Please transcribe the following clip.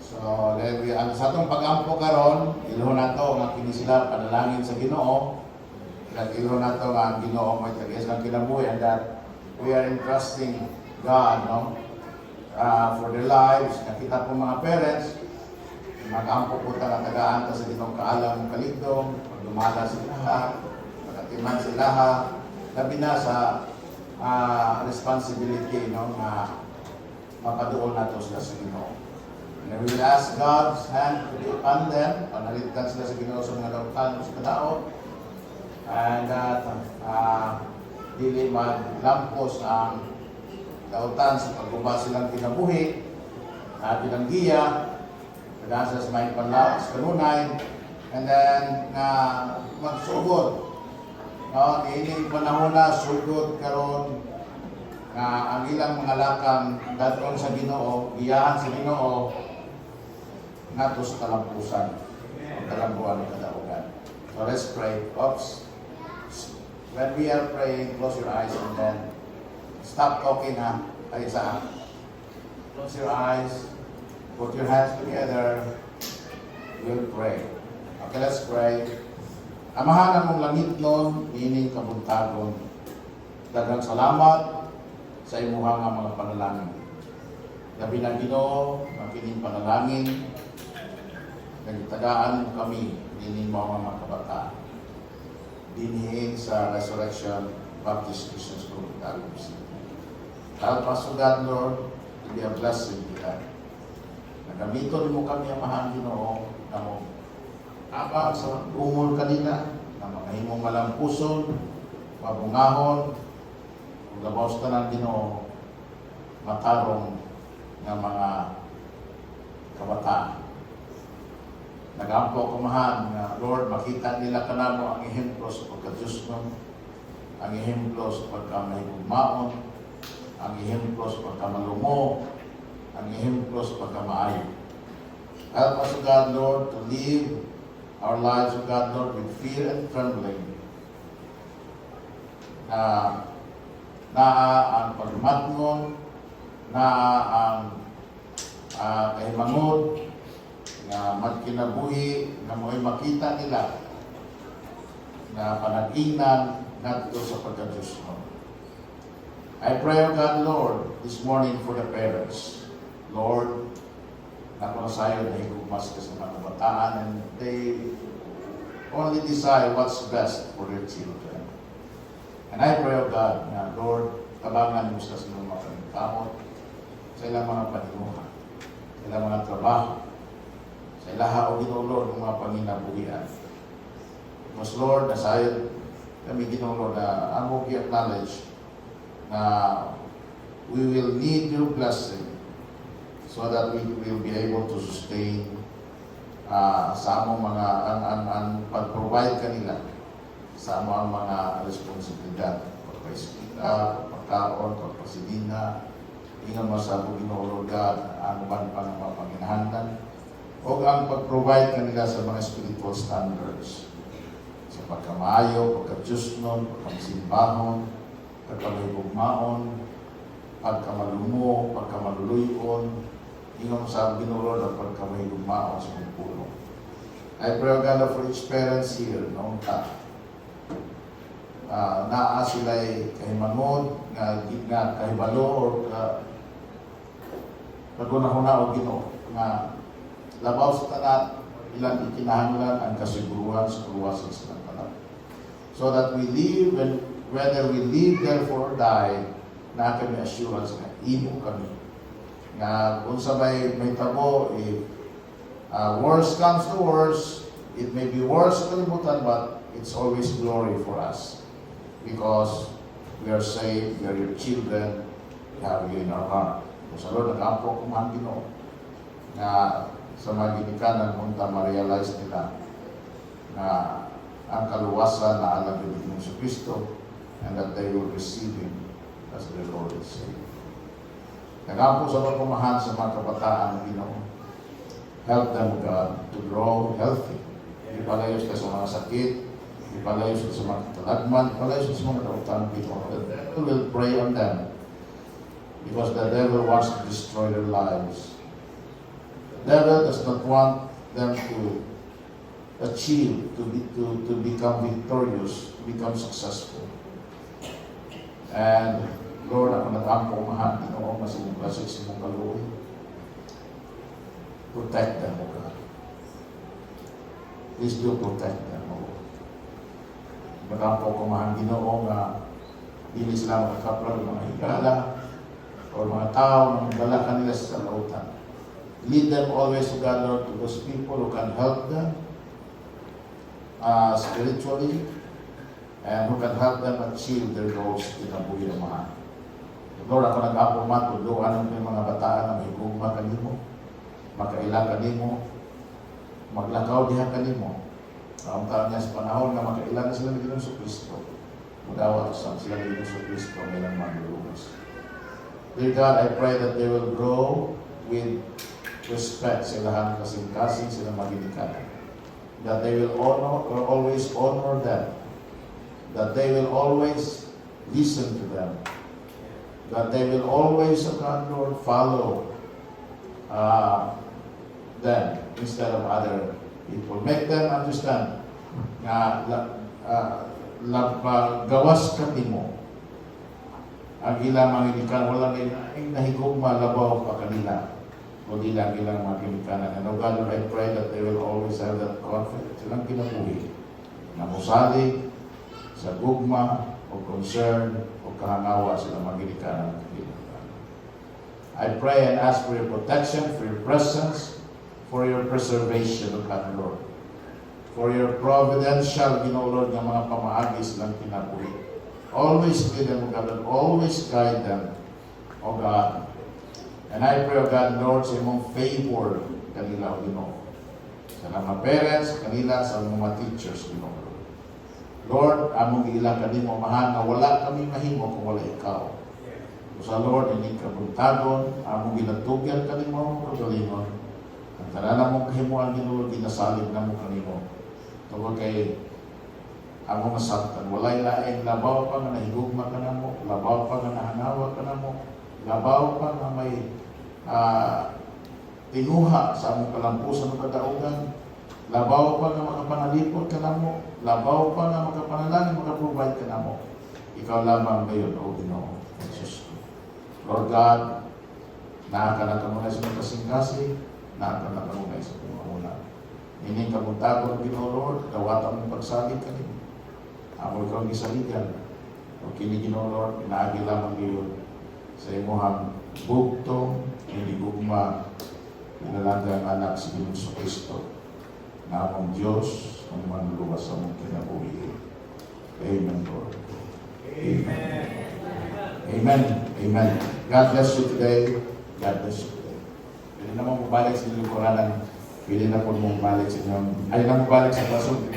So, ang sa itong pag-ampo karon, ilho na to, nga kini sila panalangin sa Ginoo. Ilho na to nga ang Ginoo may tagias ng kinabuhi, and that we are entrusting God, no? For their lives. Nakita po mga parents, mag-ampo po ta tagaan ta sa Ginoong kaalam kaligdong, dumala sila, magatiman sila, labi na sa responsibility, no, nga mapaduol nato sila sa Ginoo. And we will ask God's hand to be upon them, panalitan sila sa Ginoo sa mga dautan sa kadaot, and dili maglampos ang dautan sa pagguba silang kinabuhi, pinanggiya, nagasa sa may panlaw, sa kanunay, and then magsugod. No, ini panahon na sugod karon nga ang ilang mga lakang dadon sa Ginoo, giyahan sa Ginoo ngadto sa kalampusan o kalambuan ng kadaugan. So let's pray. Oops. When we are praying, close your eyes and then stop talking, ha? Ay, isa. Close your eyes. Put your hands together. We'll pray. Okay, let's pray. Amahan mong langit nun, ining kabuntagon. Daghang salamat sa imuha nga mga panalangin. Labi na Ginoo, makining panalangin, nagtagaan mo kami, ining mga kabataan. Dinhiin sa Resurrection Baptist Christian School of Tagalog. Help us, O God, Lord, to be a blessing to them. Nagamiton mo kami ang mahal Ginoo na mo abang sa umol kanila na mga himong malampuson, mabungahon, kung gabaw sa tanan Ginoo, matarong ng mga kabataan. Nagampo kumahan na Lord, makita nila kanamo ang ehemplo sa pagka-Diyos nun, ang ehemplo sa pagka-mahigugmaon, ang ehemplo sa pagka-malumo, ang ehemplo sa pagka-maayo. Help us, O God, Lord, to live our lives, O God, Lord, with fear and trembling. Na ang pagmatngon, na ang kahimangod, na magkinabuhi, na mo'y makita nila, na panag-ingnan nato sa pagka-Diyos mo. I pray, O God, Lord, this morning for the parents. Lord, nakunasayo na higugmas ka sa mga kabataan, and they only decide what's best for their children. And I pray, O God, na Lord, tabangan mo sa mga kamot, sa ilang mga panimuhan, sa ilang mga trabaho, sa ilaha o Ginoo, Lord, ng mga panginabuhian. Mas Lord, nasayod kami Ginoo, Lord, na amo i-acknowledge na we will need your blessing so that we will be able to sustain sa among mga ang pag-provide kanila sa among mga responsibilidad, pagpa-ispita, pagpakaon, pagpasidina, ingon mo sa Ginoo, Lord God, ang ban pang mga panginahandan, o ang pag-provide kanila sa mga spiritual standards, sa pagkamaayo, pagka-Diyos nun, pagkasimbahon, pagkamahigugmaon, pagkamalumo, pagkamaluluyon, ingon sa Ginoo na pagkamahigugmaon sa mga pulong. I pray, O God, for each parents here, noong naa sila'y kahimanod, nga kahibalo, o pagunahuna o Ginoo, nga labaw sa tanan, ilang ikinahanglan ang kasiguruhan sa kaluwasan sa tanan. So that we live, and whether we live, therefore, or die, na kami assurance na imo kami. Na kung sabay may tabo, if worse comes to worse, it may be worse sa kalimutan, but it's always glory for us. Because we are saved, we are your children, we have you in our heart. Kung sa Lord, nag-ampo kumahan Ginoo, na sa mga ginikanan punta ma-realize nila na ang kaluwasan na alam ng Yesu Cristo, and that they will receive Him as their Lord and Savior. Nagampo sa pagkumahan sa mga kabataan ng Ginoo. Help them, God, to grow healthy. Ipalayos ka sa mga sakit, ipalayos ka sa mga talagman, ipalayos ka sa mga kautan ng Ginoo. The devil will prey on them because the devil wants to destroy their lives. Devil does not want them to achieve, to become victorious, to become successful. And Lord, ako nag-ampo mahal, Ginoo, masimong klasik sa mong kaluoy. Protect them, O God. Please do protect them, O Lord. Nag-ampo ko mahal, Ginoo, nga hindi sila makakaplag ng mga higala o mga tao na magdala kanila sa lautan. Lead them always, O God, Lord, to those people who can help them spiritually, and who can help them achieve their goals in ang buhay ng mga. Lord, ako nag-apumat, tudloan ng mga bataan na may gugma kanimo, makaila kanimo, maglakaw diha kanimo. Ang taon niya sa panahon na makaila na sila ng Ginoong Kristo. Magawa sa sila ng Ginoong Kristo ngayon manlulugas. Dear God, I pray that they will grow with respect sa ilahan kasing-kasing sila maginikanan. That they will always honor them. That they will always listen to them. That they will always, O God, Lord, follow them instead of other people. Make them understand na gawas kanimo ang ilang manginikanan. Walang nahigugma labaw pa kanila. O di lang ilang makinikanan. And O God, Lord, I pray that they will always have that confidence. Silang kinabuhi na musalig sa gugma o concern o kahangawa sila maginikanan. I pray and ask for your protection, for your presence, for your preservation, O God, Lord. For your providential, Ginoo, Lord, ng mga pamaagi silang kinabuhi. Always lead them, O God, Lord. Always guide them, O God. And I pray, O God, Lord, sa imong favor kanila, O Ginoo. Sa mga parents, kanila, sa mga teachers, Ginoo. Lord, among ilang kanimo mahal na wala kami mahimo kung wala ikaw. So sa Lord, hindi ka buntagon, among ginatugyan kanimo, kagalingon. Ang tanan mong kahimuan, Ginoo, ginasalig na mo kanimo. Tungkol kay among masabtan, walay laing labaw pa nga nahigugma ka na mo, labaw pa nga nahanawa ka na mo, labaw pa nga may tinuha sa among kalampusan ng kadaugan, labaw pa nga makapanalipot ka na mo, labaw pa nga makapanalangin, makaprovide ka na mo. Ikaw lamang ngayon, O Ginoo, Jesus. Lord God, nakakana ka muna sa mga kasing-kasing, nakakana ka muna sa pumahuna. Ining kabuntagon, Ginoo, Lord, dawatan mong pagsalig ka rin. Amo ikaw ang isaligan. O kini, Ginoo, Lord, pinaagi lamang ngayon sa imuhang bugtong, hindi gugma, pinalagang anak si Ginoong Kristo, na among Diyos, ang manluwas sa mong kinabuhi. Amen, Lord. Amen. Amen. Amen. God bless you today. God bless you today. Pwede naman mabalik sa inyong Koranan. Pwede na po mong balik sa inyong, ay na mabalik sa klasong.